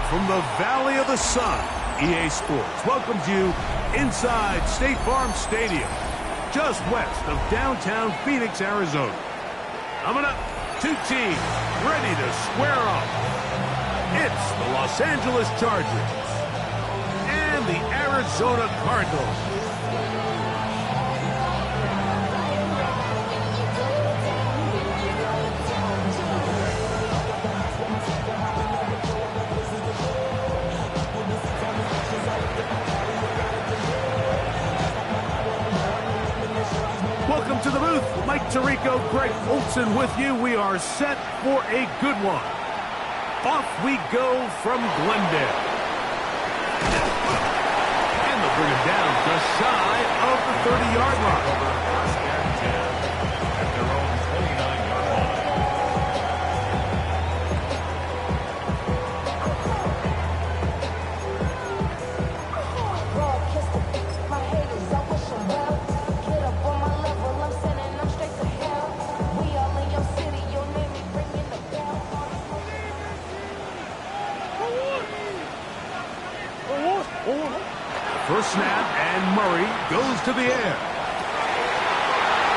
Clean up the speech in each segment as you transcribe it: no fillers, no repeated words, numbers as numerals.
from the Valley of the Sun, EA Sports welcomes you inside State Farm Stadium, just west of downtown Phoenix, Arizona. Coming up, two teams ready to square off. It's the Los Angeles Chargers and the Arizona Cardinals. Welcome to the booth. Mike Tirico, Greg Olson with you. We are set for a good one. Off we go from Glendale. And they'll bring him down just shy of the 30-yard line. At their own 29-yard line. First snap, and Murray goes to the air.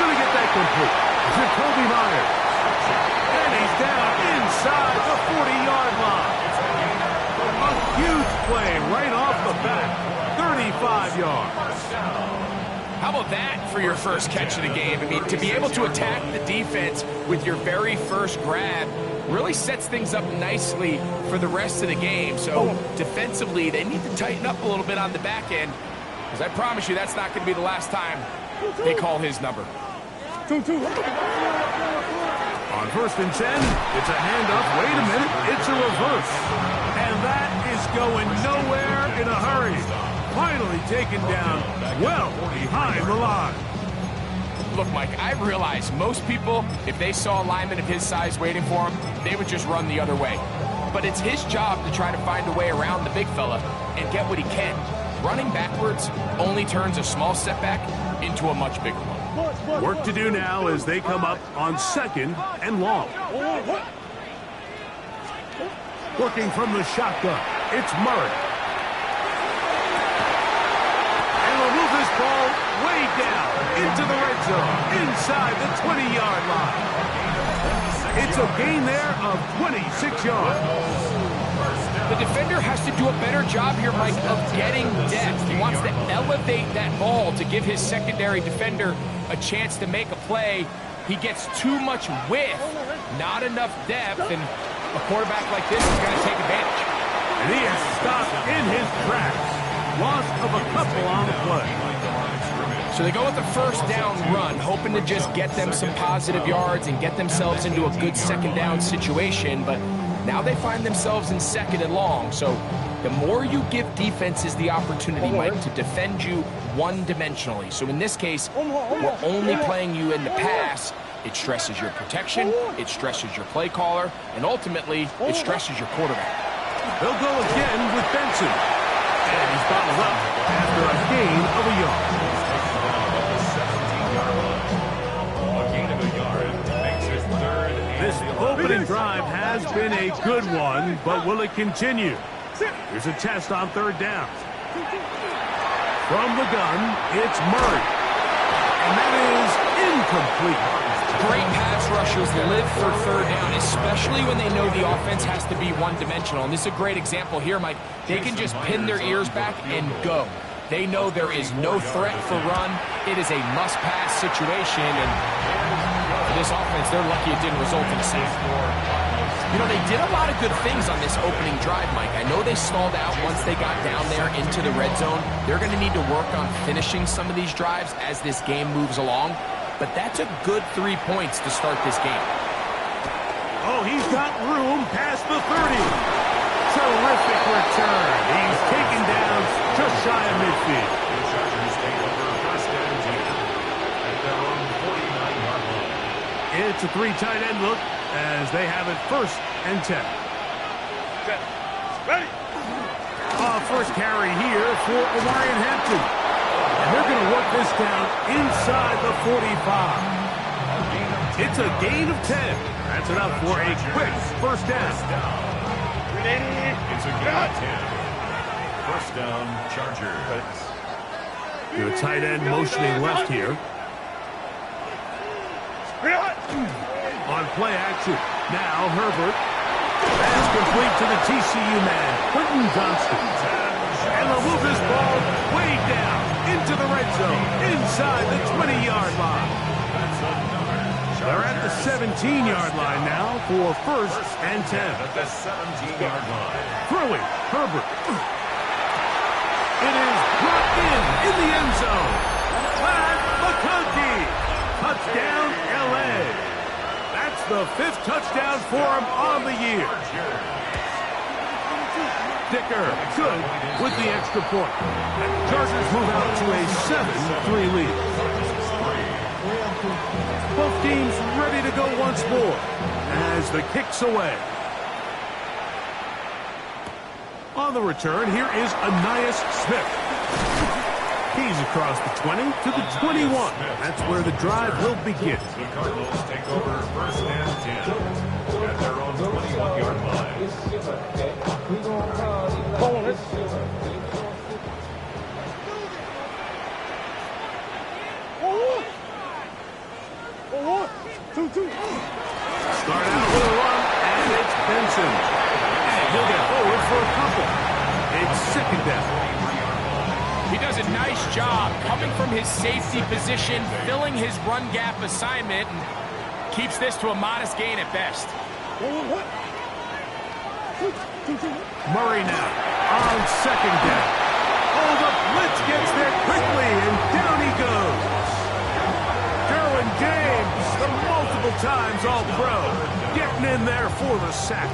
Gonna get that complete. Jacoby Myers. And he's down inside the 40-yard line. A huge play right off the bat. 35 yards. How about that for your first catch of the game? I mean, to be able to attack the defense with your very first grab really sets things up nicely for the rest of the game. So defensively, they need to tighten up a little bit on the back end, because I promise you that's not going to be the last time they call his number. On first and 10, it's a handoff. Wait a minute, it's a reverse. And that is going nowhere in a hurry. Finally taken down well behind the line. Look, Mike, I realize most people, if they saw a lineman of his size waiting for him, they would just run the other way. But it's his job to try to find a way around the big fella and get what he can. Running backwards only turns a small setback into a much bigger one. Work to do now as they come up on second and long. Working from the shotgun, it's Murray. And he'll move this ball way down into the red zone, inside the 20-yard line. It's a gain there of 26 yards. The defender has to do a better job here, Mike, of getting depth. He wants to elevate that ball to give his secondary defender a chance to make a play. He gets too much width, not enough depth, and a quarterback like this is going to take advantage. And he is stopped in his tracks. Loss of a couple on the play. So they go with the first down run, hoping to just get them some positive yards and get themselves into a good second down situation, but now they find themselves in second and long. So the more you give defenses the opportunity, Mike, to defend you one-dimensionally. So in this case, we're only playing you in the pass. It stresses your protection, it stresses your play caller, and ultimately, it stresses your quarterback. They'll go again with Benson. And he's bottled up after a gain of a yard. This opening drive has been a good one, but will it continue? Here's a test on third down. From the gun, it's Murray. And that is incomplete. Great pass rushers live for third down, especially when they know the offense has to be one-dimensional. And this is a great example here, Mike. They can just pin their ears back and go. They know there is no threat for run. It is a must-pass situation, and for this offense, they're lucky it didn't result in a sack. You know, they did a lot of good things on this opening drive, Mike. I know they stalled out once they got down there into the red zone. They're going to need to work on finishing some of these drives as this game moves along. But that's a good 3 points to start this game. Oh, he's got room past the 30. Terrific return. He's taken down just shy of midfield. It's a three tight end look as they have it first and 10. Ready. First carry here for Omarion Hampton. And they're going to work this down inside the 45. It's a gain of 10. That's enough for a quick first down. First down, Chargers. The tight end motioning left here. On play action. Now Herbert. Pass complete to the TCU man, Quentin Johnston. And they'll move this ball way down into the red zone, inside the 20-yard line. They're at the 17-yard line now for first and 10. At the 17-yard line. Throwing, Herbert. It is brought in the end zone. Pat McConkey. Touchdown, L.A. That's the 5th touchdown for him on the year. Dicker, good with the extra point. And the Chargers move out to a 7-3 lead. Both teams ready to go once more as the kick's away. On the return, here is Ainias Smith. He's across the 20 to the 21. That's where the drive will begin. The Cardinals take over first and 10 at their own 21-yard line. Start out with a run, and it's Benson. And he'll get forward for a couple. It's second down. He does a nice job coming from his safety position, filling his run gap assignment, and keeps this to a modest gain at best. Murray now on second down. Oh, the blitz gets there quickly, and down he goes. Derwin James, the multiple times All-Pro, getting in there for the sack.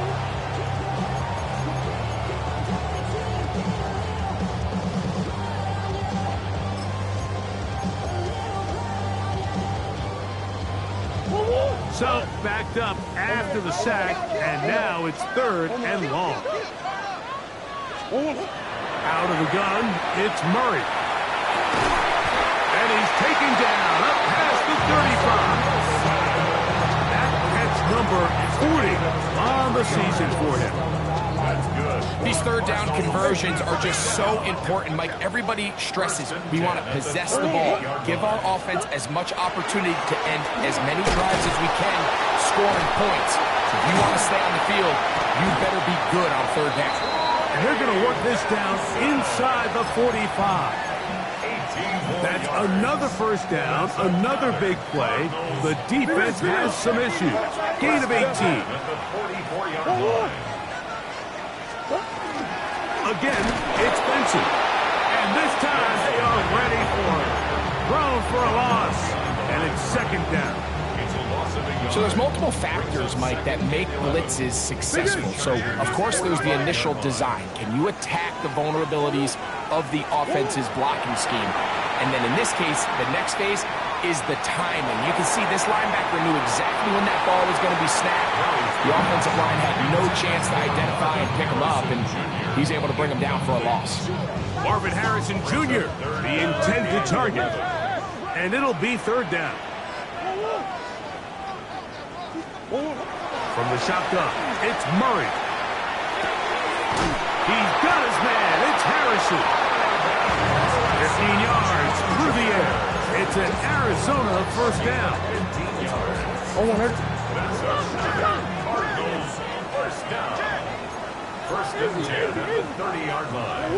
So, backed up after the sack, and now it's third and long. Out of the gun, it's Murray. And he's taken down up past the 35. That catch number 40 on the season for him. That's good. These third down conversions are just so important, Mike. Everybody stresses we want to possess the ball, give our offense as much opportunity to end as many drives as we can, scoring points. So if you want to stay on the field, you better be good on third down. And they're going to work this down inside the 45. That's another first down, another big play. The defense has some issues. Gain of 18. At the 44-yard line. Again, it's Benson. And this time they are ready for it. Thrown for a loss. And it's second down. It's a loss of a yard. So there's multiple factors, Mike, that make blitzes successful. So, of course, there's the initial design. Can you attack the vulnerabilities of the offense's blocking scheme? And then in this case, the next phase is the timing. You can see this linebacker knew exactly when that ball was going to be snapped. The offensive line had no chance to identify and pick him up, and he's able to bring him down for a loss. Marvin Harrison Jr., the intended target. And it'll be third down. From the shotgun, it's Murray. He's got his man. It's Harrison. 15 yards through the air. It's an Arizona first down. Cardinals first down. First and 10 at the 30-yard line.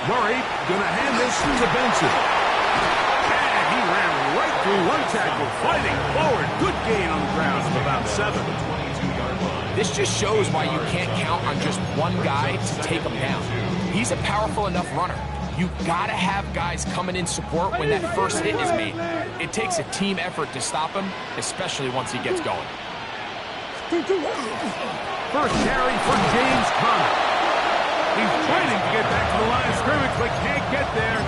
Murray gonna hand this to Benson. And he ran right through one tackle, fighting forward. Good gain on the ground of about 7. 22-yard line. This just shows why you can't count on just one guy to take him down. He's a powerful enough runner. You gotta have guys coming in support when that first hit is made. It takes a team effort to stop him, especially once he gets going. First carry for James Conner. He's fighting to get back to the line of scrimmage, but can't get there.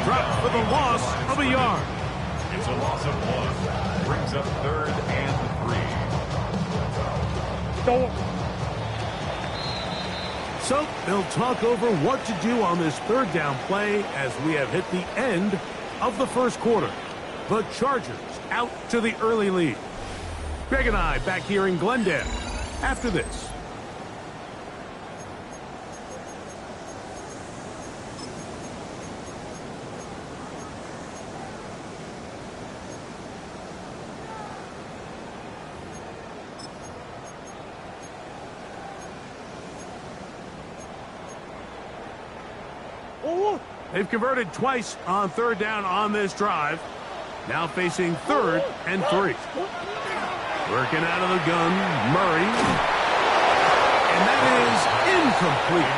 Dropped for the loss of a yard. It's a loss of 1. Brings up third and 3. So they'll talk over what to do on this third down play as we have hit the end of the first quarter. The Chargers out to the early lead. Greg and I back here in Glendale after this. They've converted twice on third down on this drive. Now facing 3rd and 3. Working out of the gun, Murray. And that is incomplete.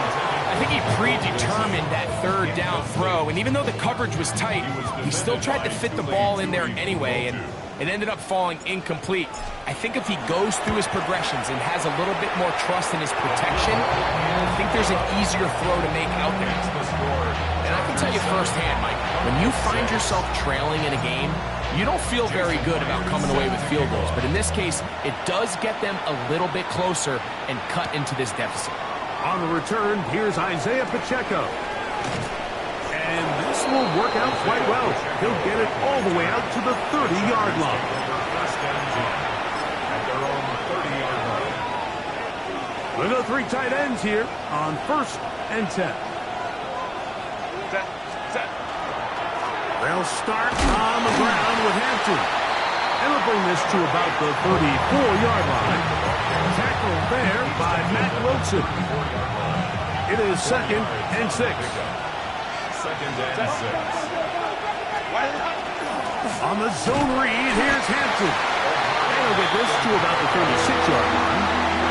I think he predetermined that third down throw, and even though the coverage was tight, he still tried to fit the ball in there anyway, and it ended up falling incomplete. I think if he goes through his progressions and has a little bit more trust in his protection, I think there's an easier throw to make out there. And I can tell you firsthand, Mike, when you find yourself trailing in a game, you don't feel very good about coming away with field goals. But in this case, it does get them a little bit closer and cut into this deficit. On the return, here's Isaiah Pacheco. And this will work out quite well. He'll get it all the way out to the 30-yard line. First and 10 at their own 30-yard line. We'll go 3 tight ends here on 1st and 10. They'll start on the ground with Hampton. And they'll bring this to about the 34-yard line. Tackled there by Matt Wilson. It is 2nd and 6. 2nd and 6. On the zone read, here's Hampton. They'll get this to about the 36-yard line.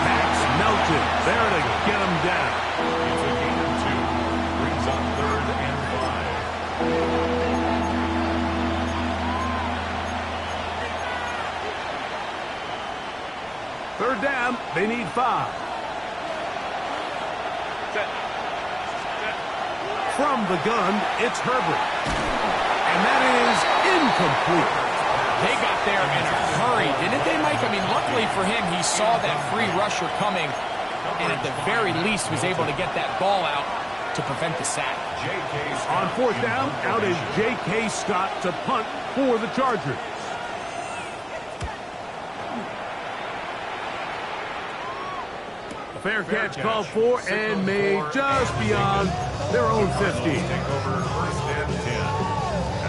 Max Melton there to get him down. It's a gain of 2. Brings up 3rd and 5. 3rd down, they need 5. From the gun, it's Herbert. And that is incomplete. They got there in a hurry, didn't they, Mike? I mean, luckily for him, he saw that free rusher coming, and at the very least was able to get that ball out to prevent the sack. On 4th down, out is J.K. Scott to punt for the Chargers. Fair catch called for and made just beyond their own 50. Take over 1st and 10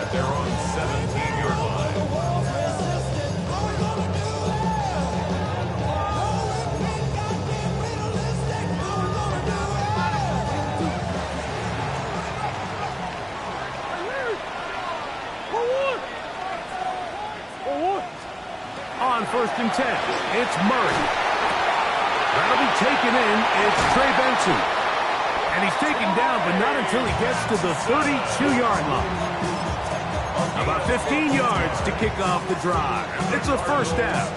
at their own 17-yard line. On 1st and 10, it's Murray. That'll be taken in. It's Trey Benson. And he's taken down, but not until he gets to the 32-yard line. About 15 yards to kick off the drive. It's a 1st down.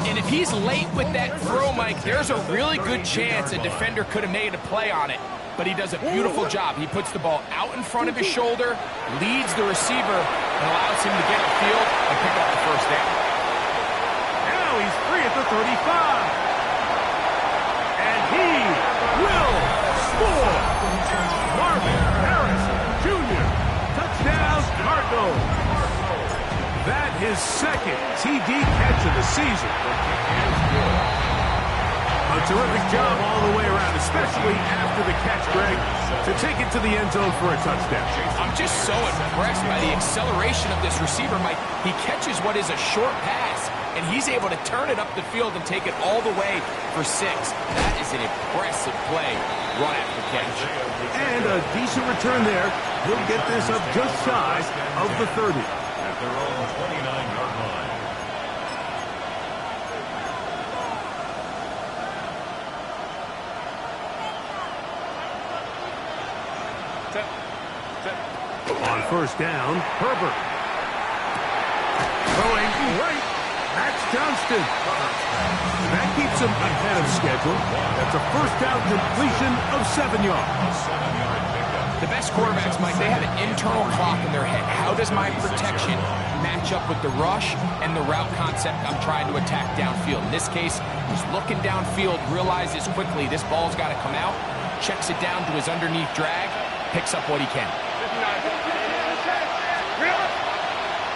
And if he's late with that throw, Mike, there's a really good chance a defender could have made a play on it. But he does a beautiful job. He puts the ball out in front of his shoulder, leads the receiver, and allows him to get upfield and pick up the 1st down. Now he's free at the 35. He will score. Marvin Harris Jr. Touchdown, Cardinals. That his 2nd TD catch of the season. A terrific job all the way around, especially after the catch, Greg, to take it to the end zone for a touchdown. I'm just so impressed by the acceleration of this receiver, Mike. He catches what is a short pass, and he's able to turn it up the field and take it all the way for 6. That is an impressive play right after the catch. And a decent return there. He'll get this up just shy of the 30. At their own 29-yard line. On 1st down, Herbert. Throwing right. Max Johnston. That keeps him ahead of schedule. That's a 1st down completion of 7 yards. The best quarterbacks, Mike, they have an internal clock in their head. How does my protection match up with the rush and the route concept I'm trying to attack downfield? In this case, he's looking downfield, realizes quickly this ball's got to come out, checks it down to his underneath drag, picks up what he can.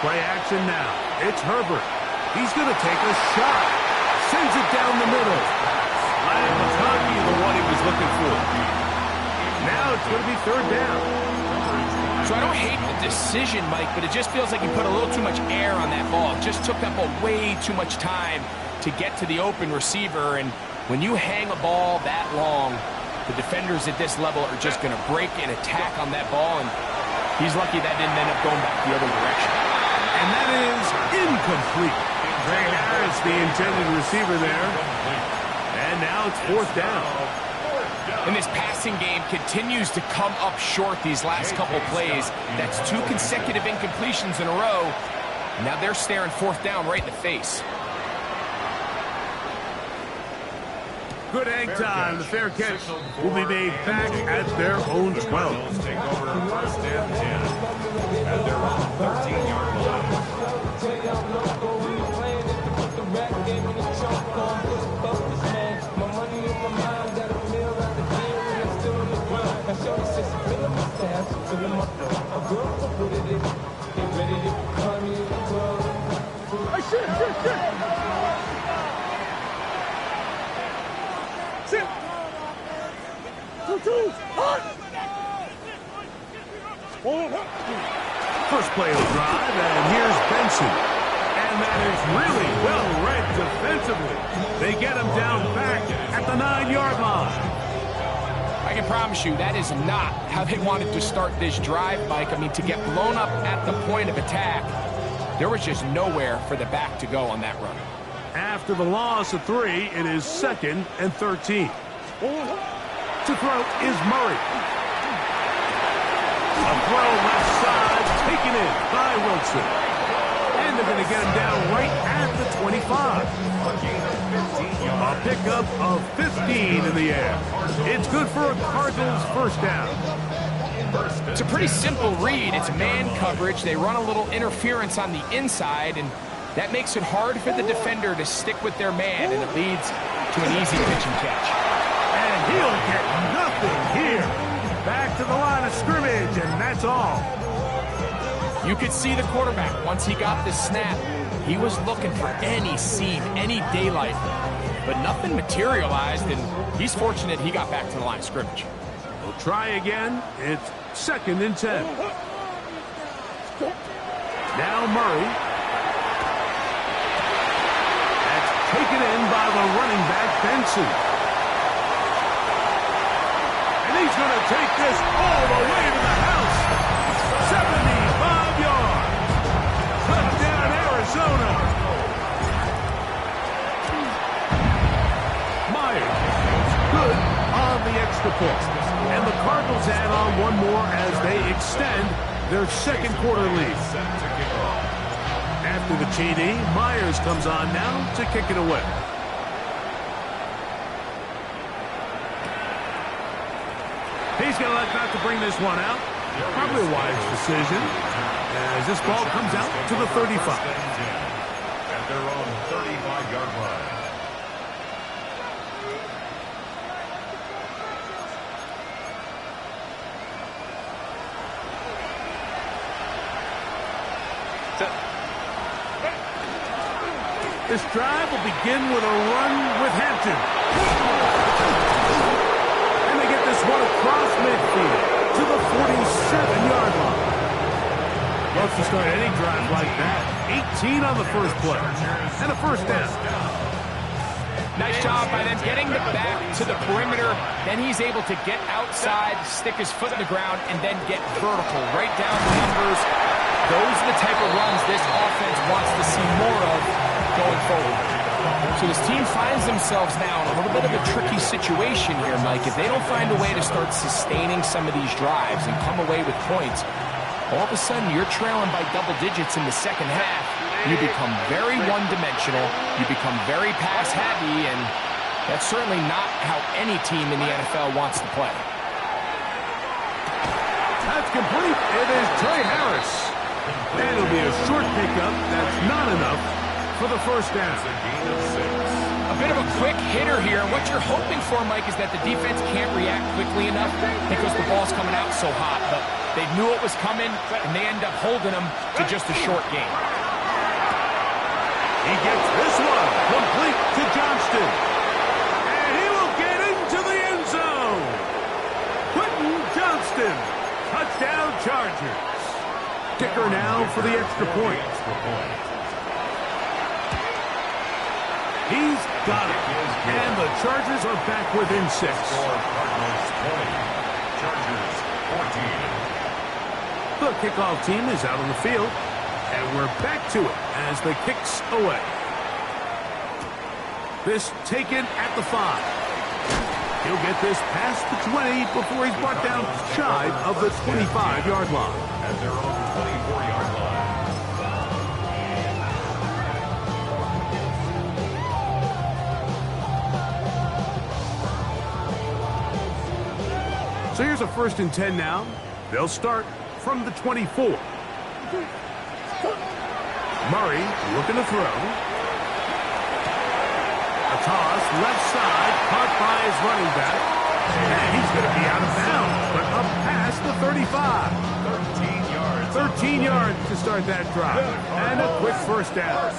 Play action now. It's Herbert. He's going to take a shot. Sends it down the middle. Ryan McConkey, the one he was looking for. Now it's going to be 3rd down. So I don't hate the decision, Mike, but it just feels like he put a little too much air on that ball. It just took that ball way too much time to get to the open receiver. And when you hang a ball that long, The defenders at this level are just going to break and attack on that ball, and he's lucky that didn't end up going back the other direction. And that is incomplete. Trey Harris, the intended receiver there. And now it's 4th down. And this passing game continues to come up short these last couple plays. That's 2 consecutive incompletions in a row. Now they're staring 4th down right in the face. Good hang time. The fair catch will be made back at their own 12. Take over 1st and 10 at their own 13-yard line. First play of the drive, and here's Benson. And that is really well read defensively. They get him down back at the 9-yard line. I can promise you that is not how they wanted to start this drive, Mike. I mean, to get blown up at the point of attack, there was just nowhere for the back to go on that run. After the loss of 3, it is 2nd and 13. To throw is Murray. A throw left side, taken in by Wilson. And they're going to get him down right at the 25. A pickup of 15 in the air. It's good for a Cardinals 1st down. It's a pretty simple read. It's man coverage. They run a little interference on the inside, and that makes it hard for the defender to stick with their man, and it leads to an easy pitch and catch. And he'll get nothing here. Back to the line of scrimmage, and that's all. You could see the quarterback, once he got the snap, he was looking for any seam, any daylight, but nothing materialized, and he's fortunate he got back to the line of scrimmage. We'll try again. It's 2nd and 10. Now Murray. That's taken in by the running back, Benson. And he's going to take this all the way to the house. 75 yards. Touchdown, Arizona. Myers. Good on the extra point. And the Cardinals add on one more as they extend their 2nd quarter lead. After the TD, Myers comes on now to kick it away. He's going to let that to bring this one out. Probably a wise decision as this ball comes out to the 35. At their own 35-yard line. This drive will begin with a run with Hampton. And they get this one across midfield to the 47-yard line. Love to start any drive like that. 18 on the first play. And a 1st down. Nice job by them getting the back to the perimeter. Then he's able to get outside, stick his foot in the ground, and then get vertical. Right down the numbers. Those are the type of runs this offense wants to see more of going forward. So this team finds themselves now in a little bit of a tricky situation here, Mike. If they don't find a way to start sustaining some of these drives and come away with points, all of a sudden you're trailing by double digits in the 2nd half. You become very one-dimensional. You become very pass-heavy, and that's certainly not how any team in the NFL wants to play. That's complete. It is Trey Harris. And it'll be a short pickup. That's not enough for the 1st down. A bit of a quick hitter here. What you're hoping for, Mike, is that the defense can't react quickly enough because the ball's coming out so hot. But they knew it was coming, and they end up holding them to just a short game. He gets this one complete to Johnston. And he will get into the end zone. Quentin Johnston. Touchdown, Chargers. Kicker now for the extra point. He's got it. And the Chargers are back within 6. Chargers 14. The kickoff team is out on the field, and we're back to it as the kick's away. This taken at the 5. He'll get this past the 20 before he's brought down shy of the 25-yard line. At their own 24-yard line. So here's a 1st and 10 now. They'll start from the 24. Murray looking to throw. A toss, left side, caught by his running back. And he's going to be out of bounds, but up past the 35. 13 yards to start that drive. And a quick first down.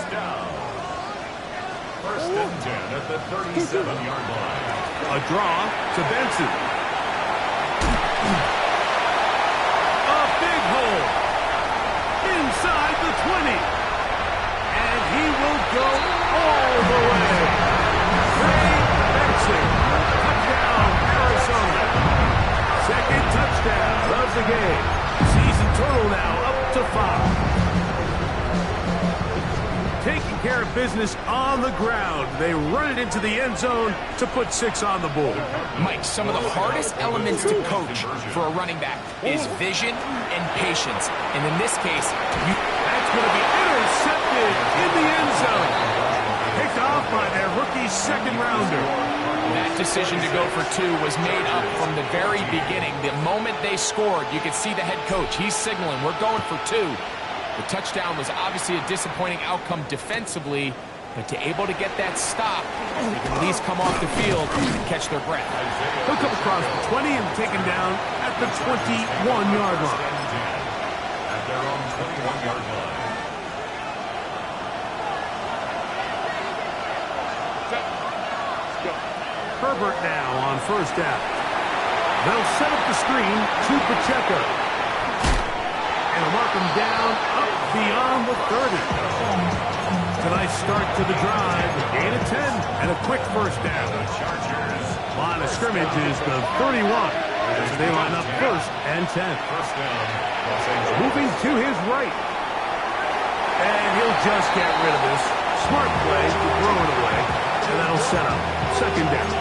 First and 10 at the 37-yard line. A draw to Benson. A big hole. Inside the 20. And he will go all the way. Trey Benson. Touchdown, Arizona. Second touchdown of the game. Season total now up to 5. Taking care of business on the ground. They run it into the end zone to put 6 on the board. Mike, some of the hardest elements to coach for a running back is vision and patience. And in this case, that's going to be intercepted in the end zone. Picked off by their rookie second-rounder. that decision to go for 2 was made up from the very beginning. The moment they scored, you could see the head coach. He's signaling, we're going for 2. The touchdown was obviously a disappointing outcome defensively, but to able to get that stop, they can at least come off the field and catch their breath. He'll come across the 20 and taken down at the 21-yard line. At their own 21-yard line. Herbert now on first down. They'll set up the screen to Pacheco. And mark him down up beyond the 30. It's a nice start to the drive. Gain of 10 and a quick first down. Chargers. Line of scrimmage is the 31. As they line up first and 10. First down. Los Angeles. Moving to his right. And he'll just get rid of this. Smart play to throw it away. And that'll set up second down.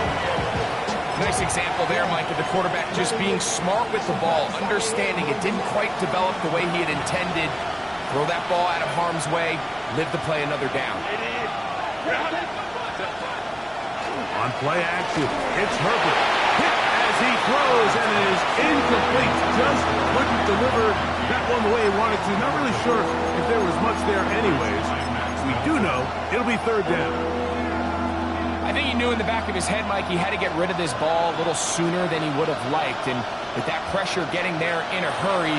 Nice example there, Mike, of the quarterback just being smart with the ball, understanding it didn't quite develop the way he had intended. Throw that ball out of harm's way, live to play another down. On play action, it's Herbert. Hit as he throws, and it is incomplete. Just couldn't deliver that one the way he wanted to. Not really sure if there was much there anyways. We do know it'll be third down. I think he knew in the back of his head, Mike, he had to get rid of this ball a little sooner than he would have liked. And with that pressure getting there in a hurry,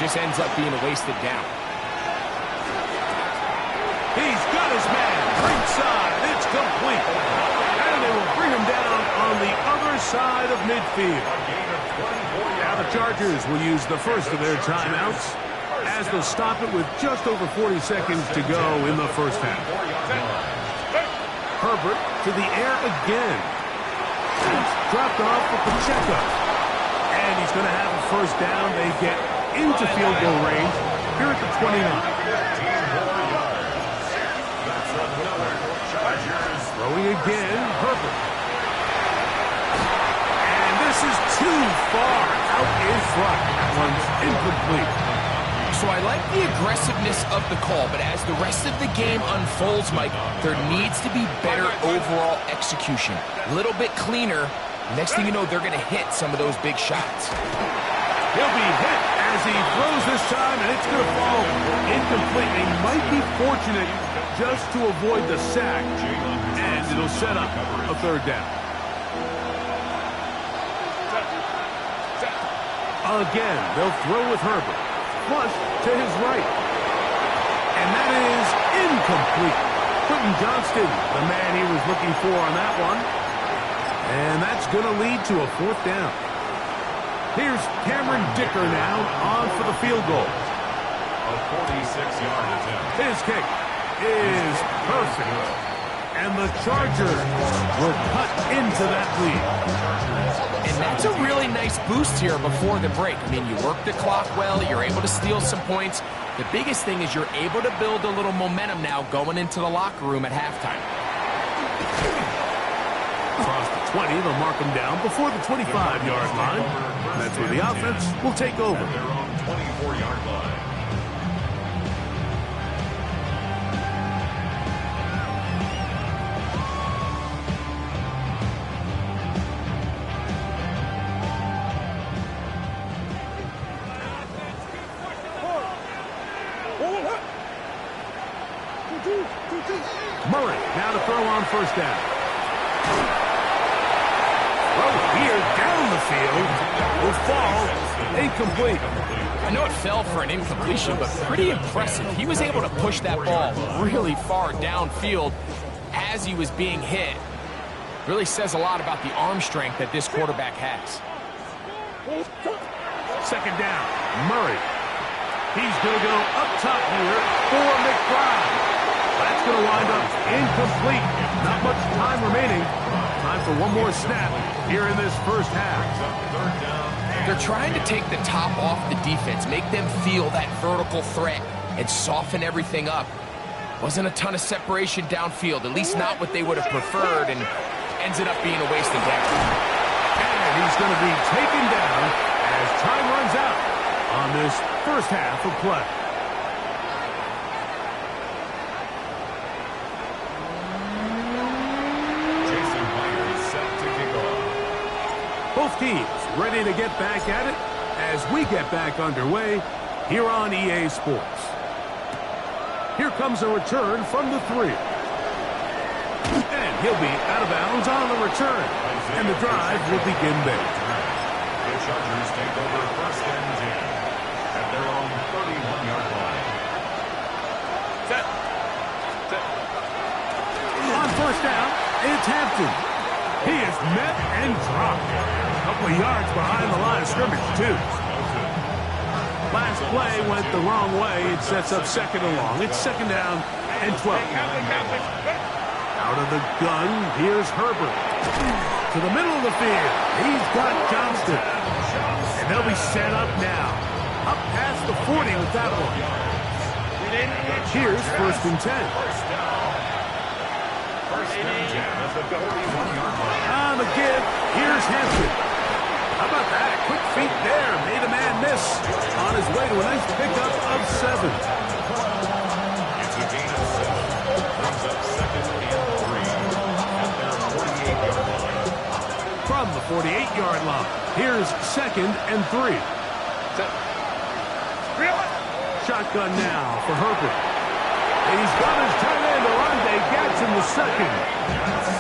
just ends up being a wasted down. He's got his man. Ringside. It's complete. And they will bring him down on the other side of midfield. Now the Chargers will use the first of their timeouts as they'll stop it with just over 40 seconds to go in the first half. Herbert to the air again. It's dropped off for Pacheco. And he's going to have a first down. They get into field goal range here at the 29. Throwing again, Herbert. And this is too far out in front. That one's incomplete. So I like the aggressiveness of the call, but as the rest of the game unfolds, Mike, there needs to be better overall execution. A little bit cleaner. Next thing you know, they're going to hit some of those big shots. He'll be hit as he throws this time, and it's going to fall incomplete. He might be fortunate just to avoid the sack, and it'll set up a third down. Again, they'll throw with Herbert. Flush to his right. And that is incomplete. Quentin Johnston, the man he was looking for on that one. And that's going to lead to a fourth down. Here's Cameron Dicker now on for the field goal. A 46-yard attempt. His kick is perfect. And the Chargers will cut into that lead. And that's a really nice boost here before the break. I mean, you work the clock well, you're able to steal some points. The biggest thing is you're able to build a little momentum now going into the locker room at halftime. Across the 20, they'll mark them down before the 25-yard line. And that's where the offense will take over. At their own 24-yard line. Murray now to throw on first down. Throw here down the field will fall incomplete. I know it fell for an incompletion, but pretty impressive. He was able to push that ball really far downfield as he was being hit. Really says a lot about the arm strength that this quarterback has. Second down, Murray. He's going to go up top here for McBride. That's going to wind up incomplete. Not much time remaining. Time for one more snap here in this first half. They're trying to take the top off the defense, make them feel that vertical threat, and soften everything up. Wasn't a ton of separation downfield, at least not what they would have preferred, and ends it up being a wasted down. And he's going to be taken down as time runs out on this first half of play. Both teams ready to get back at it as we get back underway here on EA Sports. Here comes a return from the 3. And he'll be out of bounds on the return. And the drive will begin there. The Chargers take over first and 10 at their own 31-yard line. On first down, it's Hampton. He is met and dropped. A couple of yards behind the line of scrimmage, too. Last play went the wrong way. It sets up second and long. It's second down and 12. Out of the gun, here's Herbert. To the middle of the field, he's got Johnston. And they'll be set up now. Up past the 40 with that one. Here's first and 10. On the give, here's Hampton. How about that? Quick feet there. Made a man miss. On his way to a nice pickup of 7. It's a gain of 7. Brings up second and 3 at their 48-yard line. From the 48-yard line, here's second and 3. Shotgun now for Herbert. He's got his tight end, Orlando Gadsden the second.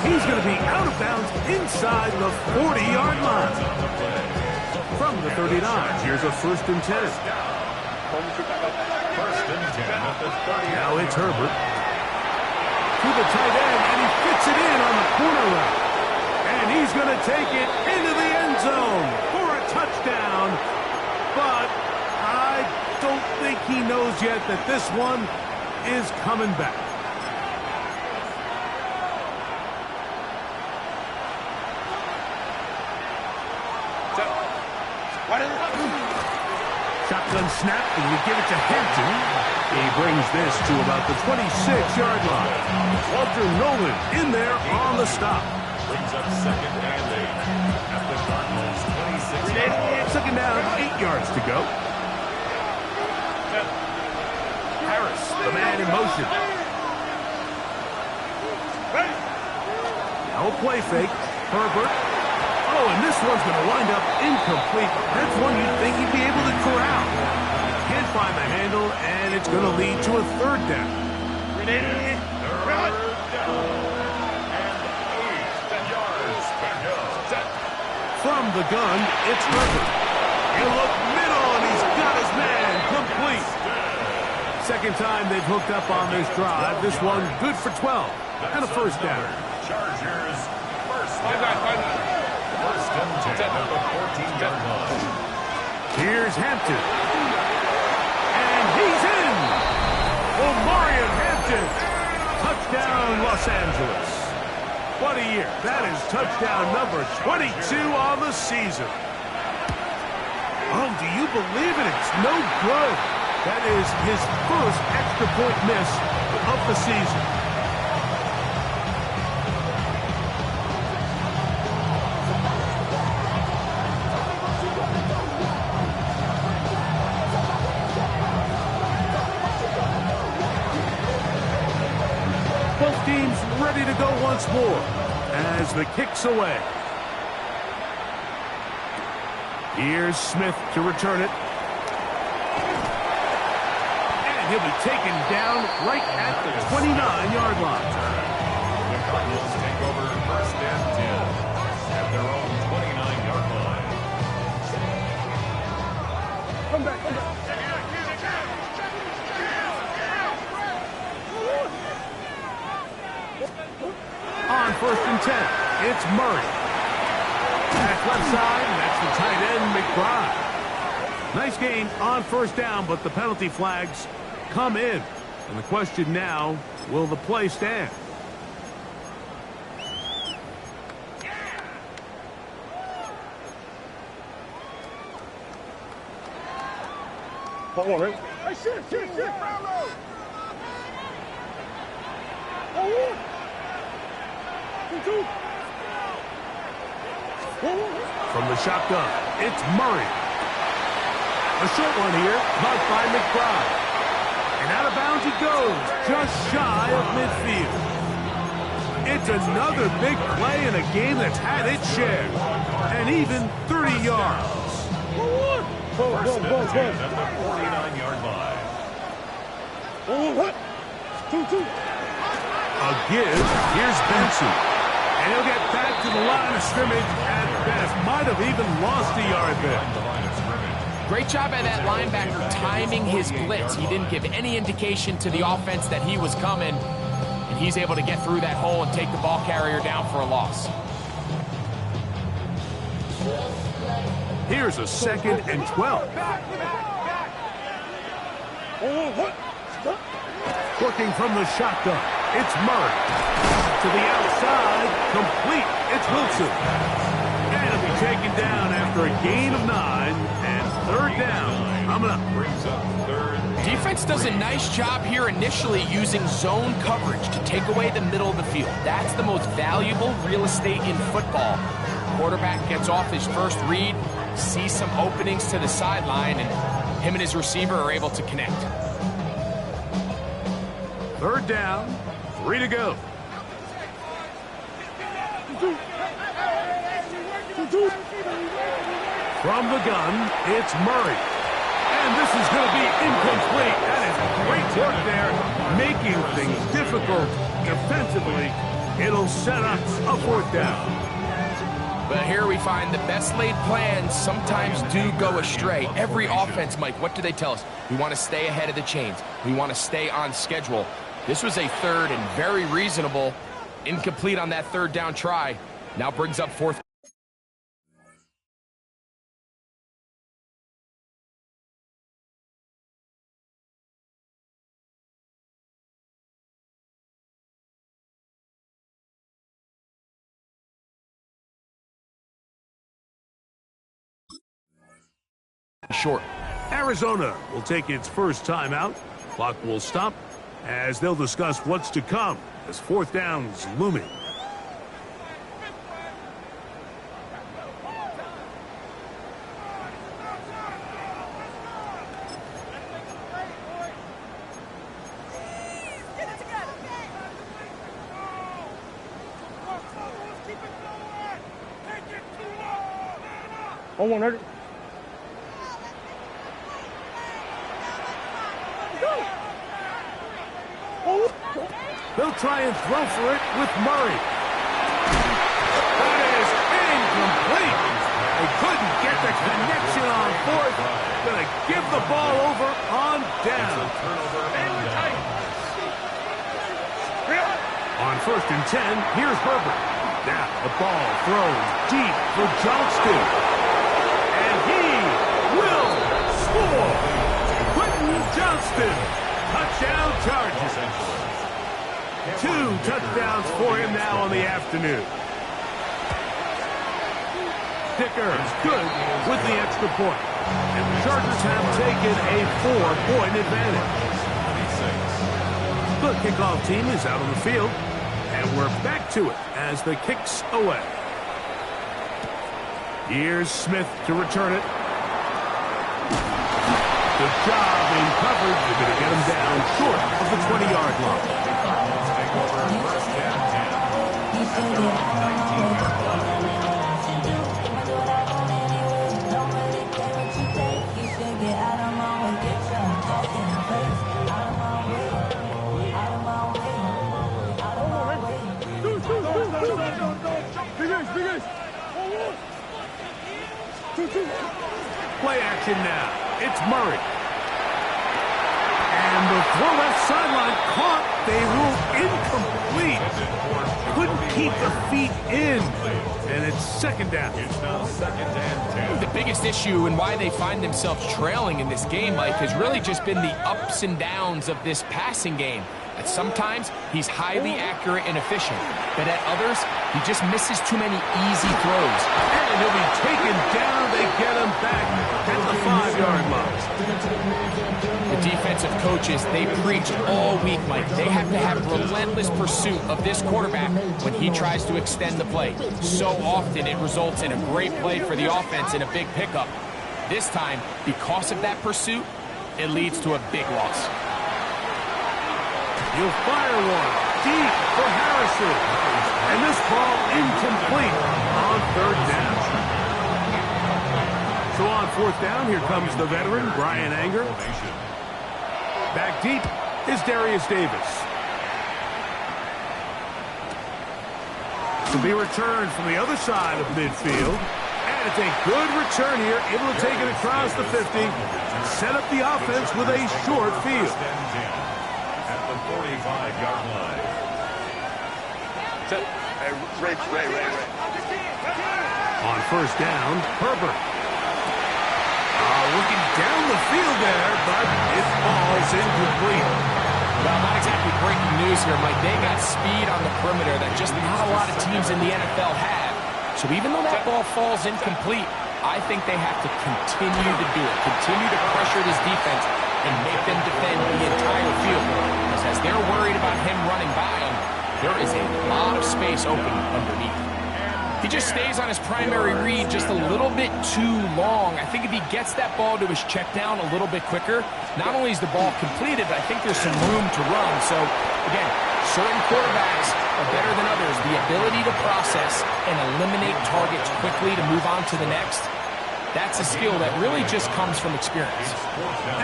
He's going to be out of bounds inside the 40-yard line. From the 39, here's a first and 10. First and 10 at the 30. Now it's Herbert. To the tight end, and he fits it in on the corner route. And he's going to take it into the end zone for a touchdown. But I don't think he knows yet that this one is coming back. Shotgun snap, and you give it to Hampton. He brings this to about the 26-yard line. Walter Nolan in there on the stop. Brings up second and 8 at the Cardinals' 26-yard line. Second down, 8 yards to go. Harris, the man in motion. Now a play fake. Herbert. Oh, and this one's going to wind up incomplete. That's one you'd think he'd be able to corral. Can't find the handle, and it's going to lead to a third down. From the gun, it's Herbert. He'll look middle, and he's got his man complete. Second time they've hooked up on this drive. This one good for 12 and a first down. Chargers first and 10 at the 14-yard line. Here's Hampton. And he's in. Omarion Hampton. Touchdown, Los Angeles. What a year. That is touchdown number 22 on the season. Oh, do you believe it? It's no good. That is his first extra point miss of the season. Both teams ready to go once more as the kick's away. Here's Smith to return it. And he'll be taken down right at the 29-yard line. The Cardinals take over first and 10 at their own 29-yard line. Come back, come back. On first and 10, it's Murray. Back left side, and that's the tight end, McBride. Nice gain on first down, but the penalty flags come in. And the question now, will the play stand? Hold on, right? Hey, shit. Hold on. From the shotgun, it's Murray. A short one here, caught by McBride. And out of bounds he goes, just shy of midfield. It's another big play in a game that's had its share. And even 30 yards. First and 10 at the 49-yard line. A give, here's Benson. And he'll get back to the line of scrimmage at best. Might have even lost a yard there. The line of scrimmage. Great job by that linebacker timing his blitz. He didn't give any indication to the offense that he was coming, and he's able to get through that hole and take the ball carrier down for a loss. Here's a second and 12. Working from the shotgun, it's Murray. To the outside, complete. It's Wilson. And he'll be taken down after a gain of 9 and third down. Coming up. Brings up third. Defense does a nice job here initially using zone coverage to take away the middle of the field. That's the most valuable real estate in football. Quarterback gets off his first read, sees some openings to the sideline, and him and his receiver are able to connect. Third down, 3 to go. From the gun, it's Murray. And this is going to be incomplete. That is great work there, making things difficult defensively. It'll set up a fourth down. But here we find the best laid plans sometimes do go astray. Every offense, Mike, what do they tell us? We want to stay ahead of the chains. We want to stay on schedule. This was a third and very reasonable. Incomplete on that third down try. Now brings up fourth. Short. Arizona will take its first timeout. Clock will stop as they'll discuss what's to come as fourth down's looming. Hold on, ready? They'll try and throw for it with Murray. That is incomplete. They couldn't get the connection on fourth. Gonna give the ball over on down. On first and 10, here's Herbert. Now the ball thrown deep for Johnston. And he will score. Quentin Johnston. Touchdown Chargers. 2 touchdowns for him now on the afternoon. Dicker is good with the extra point. And the Chargers have taken a 4-point advantage. The kickoff team is out on the field. And we're back to it as the kick's away. Here's Smith to return it. Good job in coverage. They're going to get him down short of the 20-yard line. Take over first down 10. At their own 19-yard line. Play action now. It's Murray. And the throw left sideline caught. They rule incomplete. Couldn't keep the feet in. And it's second down. It's now second and 10. The biggest issue and why they find themselves trailing in this game, Mike, has really just been the ups and downs of this passing game. At sometimes, he's highly accurate and efficient. But at others, he just misses too many easy throws. And he'll be taken down. They get him back at the 5-yard line. The defensive coaches, they preach all week, Mike. They have to have relentless pursuit of this quarterback when he tries to extend the play. So often, it results in a great play for the offense and a big pickup. This time, because of that pursuit, it leads to a big loss. He'll fire one deep for Harrison. And this ball incomplete on third down. So on fourth down, here comes the veteran, Bryan Anger. Back deep is Darius Davis. To be returned from the other side of midfield. And it's a good return here, able to take it across the 50. Set up the offense with a short field. At the 45-yard line. Ray. On first down, Herbert. Looking down the field there, but it falls incomplete. Well, not exactly breaking news here, Mike. They got speed on the perimeter that just not a lot of teams in the NFL have. So even though that ball falls incomplete, I think they have to continue to do it. Continue to pressure this defense and make them defend the entire field. Because as they're worried about him running by them, there is a lot of space open underneath. He just stays on his primary read just a little bit too long. I think if he gets that ball to his check down a little bit quicker, not only is the ball completed, but I think there's some room to run. So, again, certain quarterbacks are better than others. The ability to process and eliminate targets quickly to move on to the next, that's a skill that really just comes from experience.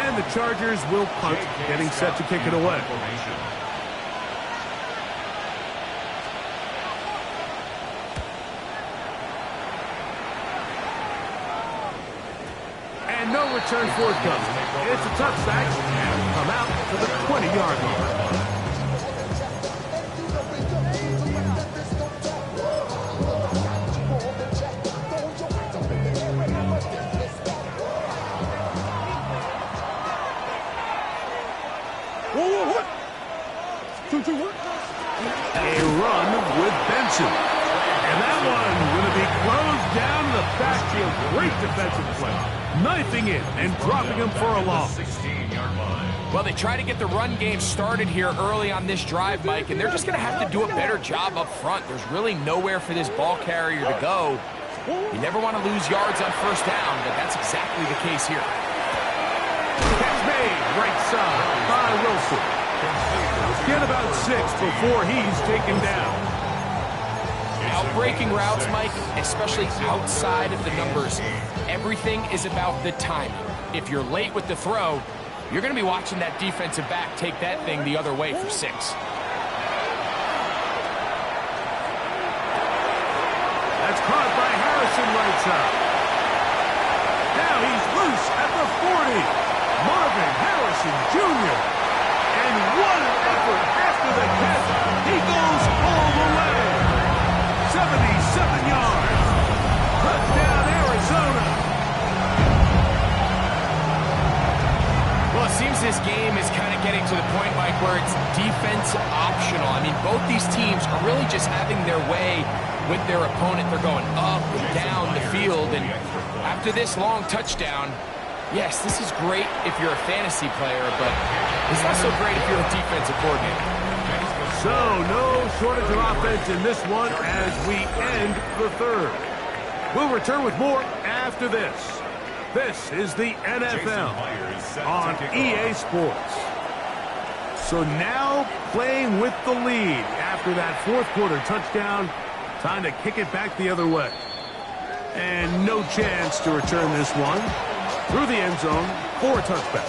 And the Chargers will punt, getting set to kick it away. And no return forthcoming. It's a touchback, and it'll come out to the 20-yard line. What? What? A run with Benson. And that one going to be closed down in the backfield. Great defensive play. Knifing in and dropping him for a loss. 16-yard line. Well, they try to get the run game started here early on this drive, Mike, and they're just going to have to do a better job up front. There's really nowhere for this ball carrier to go. You never want to lose yards on first down, but that's exactly the case here. Catch made right side by Wilson. Get about 6 before he's taken down. Out-breaking routes, Mike, especially outside of the numbers, everything is about the timing. If you're late with the throw, you're going to be watching that defensive back take that thing the other way for 6. That's caught by Harrison right side. Now he's loose at the 40. Marvin Harrison Jr. And what an effort after the catch. He goes all the way. 77 yards. Touchdown, Arizona. Well, it seems this game is kind of getting to the point, Mike, where it's defense optional. I mean, both these teams are really just having their way with their opponent. They're going up and down the field, and after this long touchdown, yes, this is great if you're a fantasy player, but it's not so great if you're a defensive coordinator. So, no shortage of offense in this one as we end the third. We'll return with more after this. This is the NFL on EA Sports. So now playing with the lead after that fourth quarter touchdown, time to kick it back the other way. And no chance to return this one through the end zone for a touchback.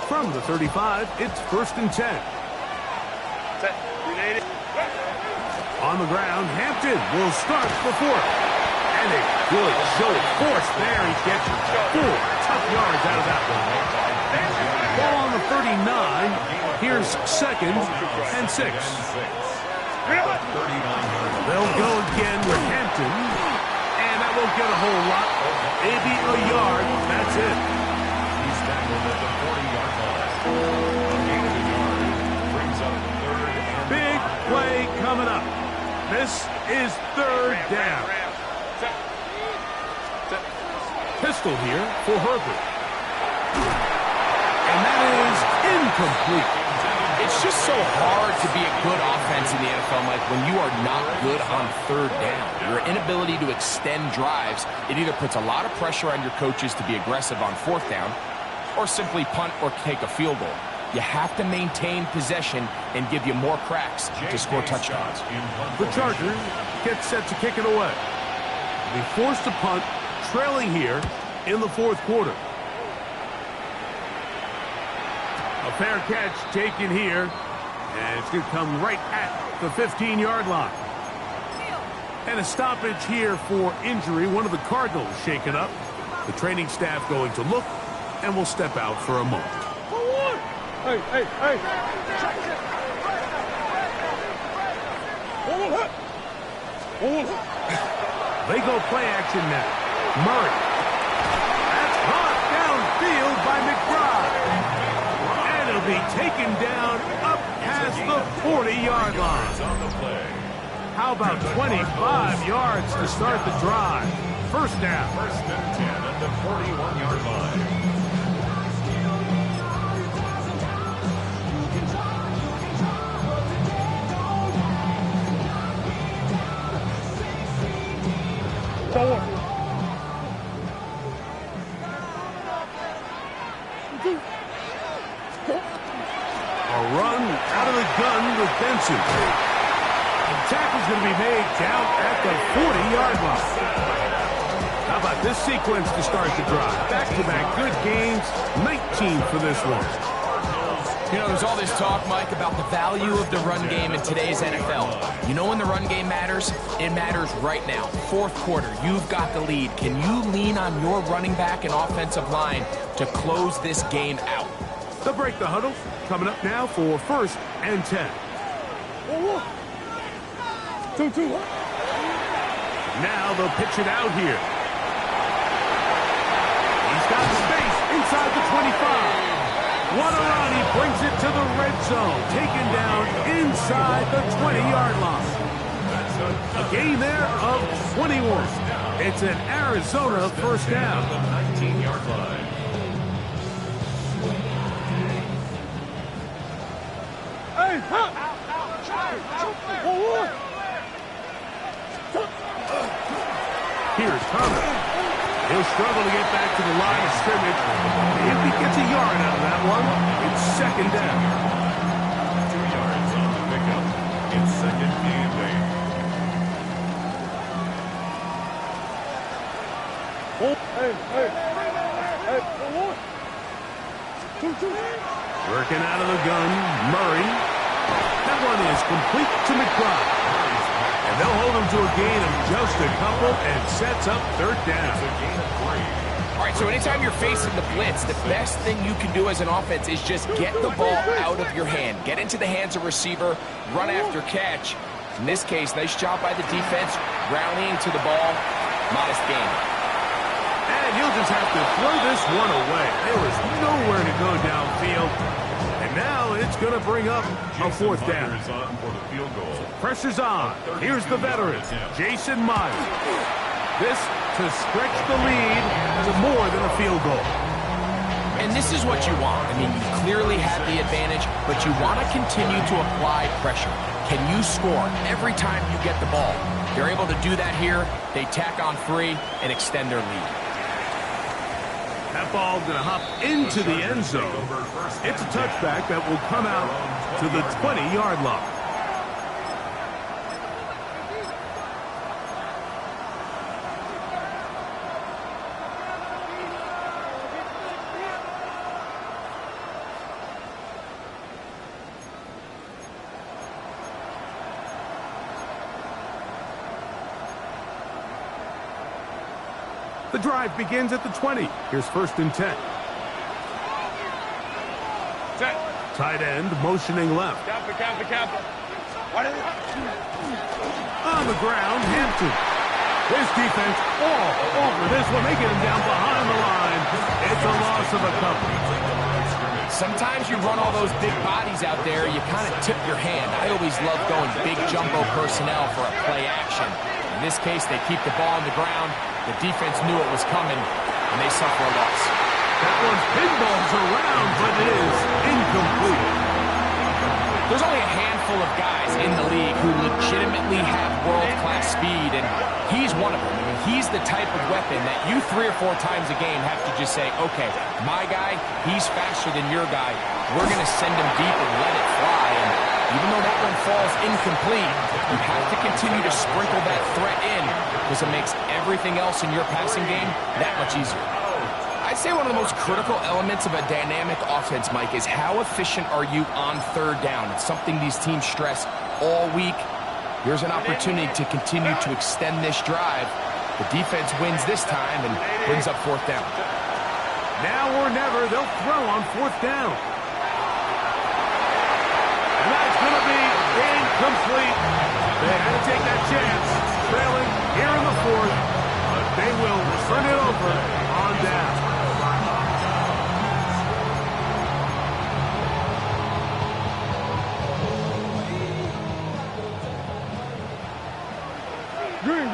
From the 35, it's 1st and 10. On the ground, Hampton will start the fourth. And a good show of force there. He gets 4 tough yards out of that one. Ball on the 39. Here's 2nd and 6. They'll go again with Hampton. And that won't get a whole lot. Maybe a yard. That's it. He's tackled at the 40-yard line. A gain of a yard brings up 3rd and 5. Big play coming up. This is 3rd down. Pistol here for Herbert. And that is incomplete. It's just so hard to be a good offense in the NFL, Mike, when you are not good on 3rd down. Your inability to extend drives, it either puts a lot of pressure on your coaches to be aggressive on 4th down or simply punt or take a field goal. You have to maintain possession and give you more cracks to score touchdowns. The Chargers get set to kick it away. They forced to punt, trailing here in the 4th quarter. A fair catch taken here, and it's going to come right at the 15-yard line. And a stoppage here for injury. One of the Cardinals shaken up. The training staff going to look, and will step out for a moment. Hey, hey, hey. They go play action now. Murray. That's caught downfield by McBride. And it'll be taken down up past the 40-yard line. How about 25 yards to start the drive? 1st down. 1st and 10 at the 41-yard line. A run out of the gun with Benson. The tackle's going to be made down at the 40-yard line. How about this sequence to start the drive? Back-to-back good games, 19 for this one. You know, there's all this talk, Mike, about the value of the run game in today's NFL. You know when the run game matters? It matters right now. 4th quarter, you've got the lead. Can you lean on your running back and offensive line to close this game out? They'll break the huddle. Coming up now for 1st and 10. 2-2. Now they'll pitch it out here. He's got space inside the 25. What a run. He brings it to the red zone. Taken down inside the 20-yard line. A gain there of 21. It's an Arizona 1st down. The 19-yard line. Hey, huh? Here's Thomas. He'll struggle to get back to the line of scrimmage. If he gets a yard out of that one, it's 2nd down. 2 yards on the pickup. It's 2nd and 8. Hey, hey. Hey, 2-2. Working out of the gun, Murray. That one is complete to McBride. And they'll hold him to a gain of just a couple and sets up 3rd down. It's a gain of 3. All right, so anytime you're facing the blitz, the best thing you can do as an offense is just get the ball out of your hand. Get into the hands of receiver, run after catch. In this case, nice job by the defense, rallying to the ball. Modest gain. he'll just have to throw this one away. There was nowhere to go downfield. And now it's going to bring up a fourth down. Is on for the field goal. Pressure's on. Here's the veteran, Jason Myers. This to stretch the lead to more than a field goal. And this is what you want. I mean, you clearly have the advantage, but you want to continue to apply pressure. Can you score every time you get the ball? They're able to do that here. They tack on 3 and extend their lead. That ball going to hop into the end zone. It's a touchback that will come out to the 20-yard line. The drive begins at the 20. Here's 1st and 10. Tight end motioning left. On the ground, Hampton. His defense all over this one. They get him down behind the line. It's a loss of a couple. Sometimes you run all those big bodies out there, you kind of tip your hand. I always love going big jumbo personnel for a play action. In this case, they keep the ball on the ground. The defense knew it was coming, and they suffer a loss. That one's pinballs around, but it is incomplete. There's only a handful of guys in the league who legitimately have world-class speed, and he's one of them. I mean, he's the type of weapon that you 3 or 4 times a game have to just say, okay, my guy, he's faster than your guy. We're going to send him deep and let it fly. And even though that one falls incomplete, you have to continue to sprinkle that threat in because it makes everything else in your passing game that much easier. I'd say one of the most critical elements of a dynamic offense, Mike, is how efficient are you on 3rd down? It's something these teams stress all week. Here's an opportunity to continue to extend this drive. The defense wins this time and brings up 4th down. Now or never, they'll throw on 4th down. And that's going to be incomplete. They had to take that chance, trailing here in the 4th, but they will turn it over on down. Green.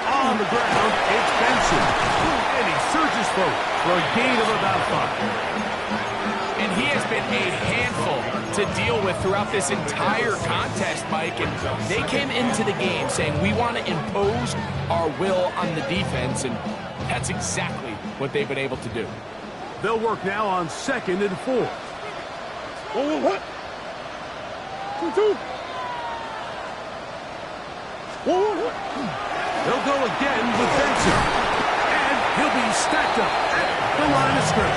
On the ground, it's Benson. And he surges forward for a gain of about 5. And he has been a handful to deal with throughout this entire contest, Mike. And they came into the game saying, we want to impose our will on the defense. And that's exactly what they've been able to do. They'll work now on 2nd and 4. What? 2. They'll go again with Benson. And he'll be stacked up at the line of scrimmage.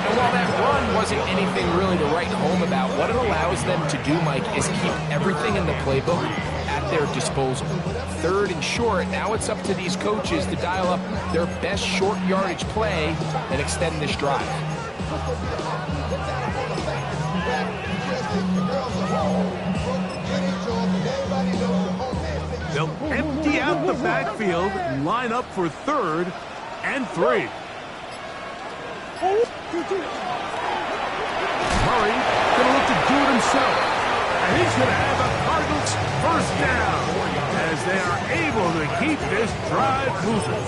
And while that run wasn't anything really to write home about, what it allows them to do, Mike, is keep everything in the playbook at their disposal. 3rd and short, now it's up to these coaches to dial up their best short yardage play and extend this drive. They'll empty out the backfield and line up for 3rd and 3. Murray going to look to do it himself. And he's going to have a Cardinals 1st down as they are able to keep this drive moving.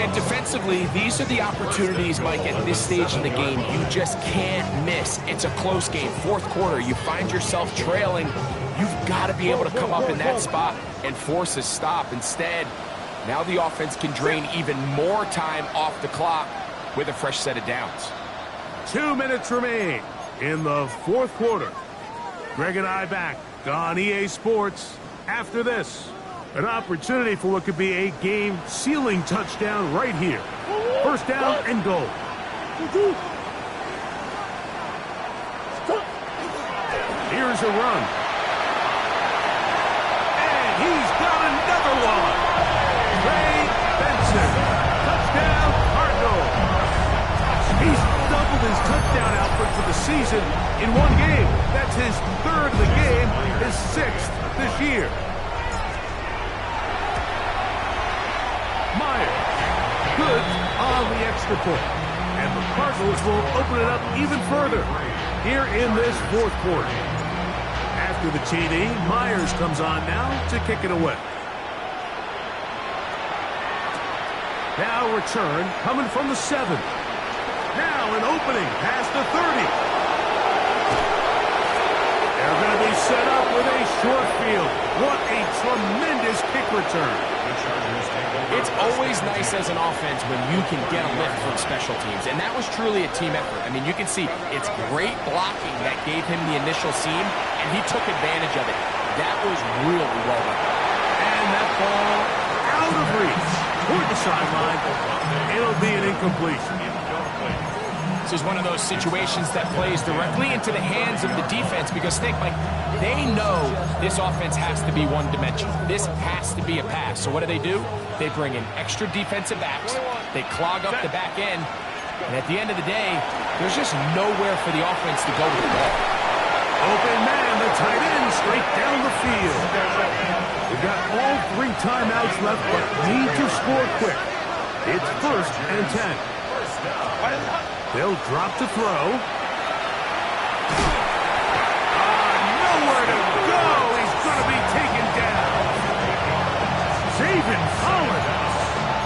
And defensively, these are the opportunities, Mike, at this stage in the game you just can't miss. It's a close game. 4th quarter, you find yourself trailing. You've got to be able to come up in that spot and force a stop. Instead, now the offense can drain even more time off the clock with a fresh set of downs. 2 minutes remain in the 4th quarter. Greg and I back on EA Sports after this. An opportunity for what could be a game-sealing touchdown right here. 1st down and goal. Here's a run. And he's got another one. Ray Benson. Touchdown, Cardinals. He's doubled his touchdown output for the the season in one game. That's his third of the game, his sixth this year. Myers, good on the extra point. And the Cardinals will open it up even further here in this fourth quarter. After the TD, Myers comes on now to kick it away. Now return coming from the 7. Now an opening past the 30. They're going to be set up with a short field. What a tremendous kick return. It's always nice as an offense when you can get a lift from special teams, and that was truly a team effort. I mean, you can see it's great blocking that gave him the initial seam, and he took advantage of it. That was really well done. And that ball out of reach toward the sideline. It'll be an incompletion. This is one of those situations that plays directly into the hands of the defense because, think, like, they know this offense has to be one-dimensional. This has to be a pass. So what do? They bring in extra defensive backs. They clog up the back end. And at the end of the day, there's just nowhere for the offense to go with the ball. Open man, the tight end, straight down the field. We've got all 3 timeouts left, but need to score quick. It's 1st and 10. They'll drop to throw. Nowhere to go. He's going to be taken down. Zayvon Collins.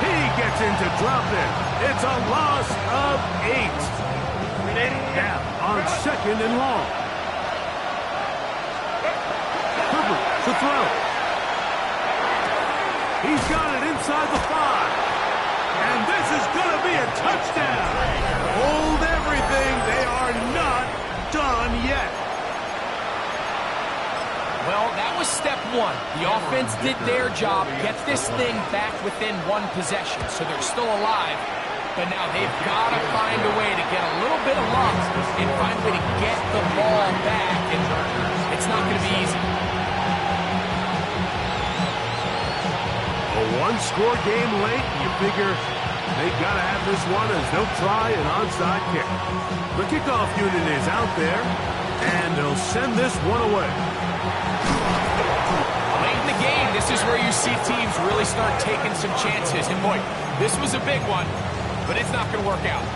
He gets into drop in. It's a loss of 8. Now on 2nd and long. Herbert to throw. He's got it inside the 5. And this is going to be a touchdown. Hold everything. They are not done yet. Well, that was step 1. The offense did their job, get this thing back within 1 possession, so they're still alive. But now they've got to find a way to get a little bit of luck and find a way to get the ball back. And it's not going to be easy. A 1-score game late, you figure they've got to have this one as they'll try an onside kick. The kickoff unit is out there, and they'll send this one away. Late in the game, this is where you see teams really start taking some chances. And boy, this was a big one, but it's not going to work out.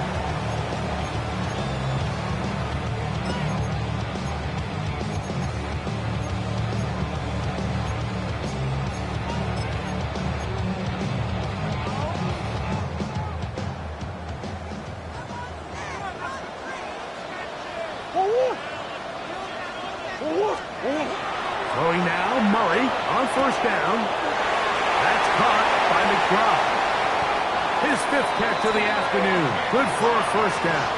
Throwing now, Murray on 1st down. That's caught by McBride. His 5th catch of the afternoon. Good for a 1st down.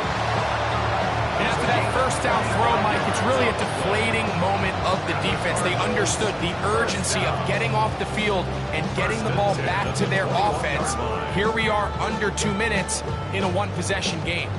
And after that 1st down throw, Mike, it's really a deflating moment of the defense. They understood the urgency of getting off the field and getting the ball back to their offense. Here we are under 2 minutes in a 1-possession game.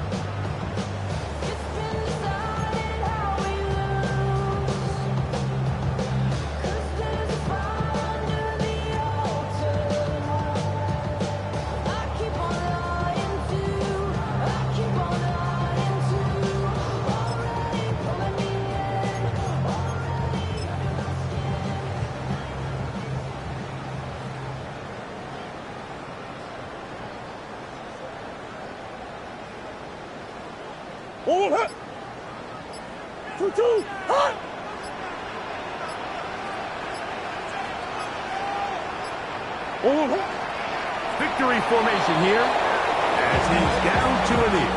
Hold it. 2-2. Hot. Hold it. Victory formation here as he's down to a knee.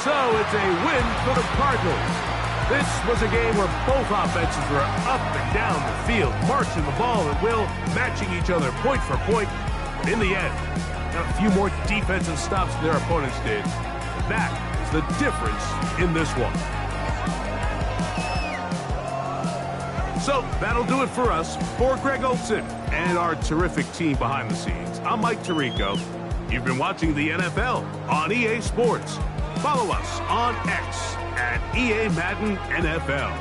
So it's a win for the Cardinals. This was a game where both offenses were up and down the field, marching the ball at will, matching each other point for point. But in the end, got a few more defensive stops than their opponents did. That is the difference in this one. So that'll do it for us. For Greg Olsen and our terrific team behind the scenes, I'm Mike Tirico. You've been watching the NFL on EA Sports. Follow us on X at EA Madden NFL.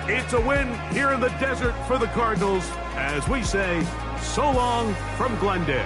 It's a win here in the desert for the Cardinals as we say so long from Glendale.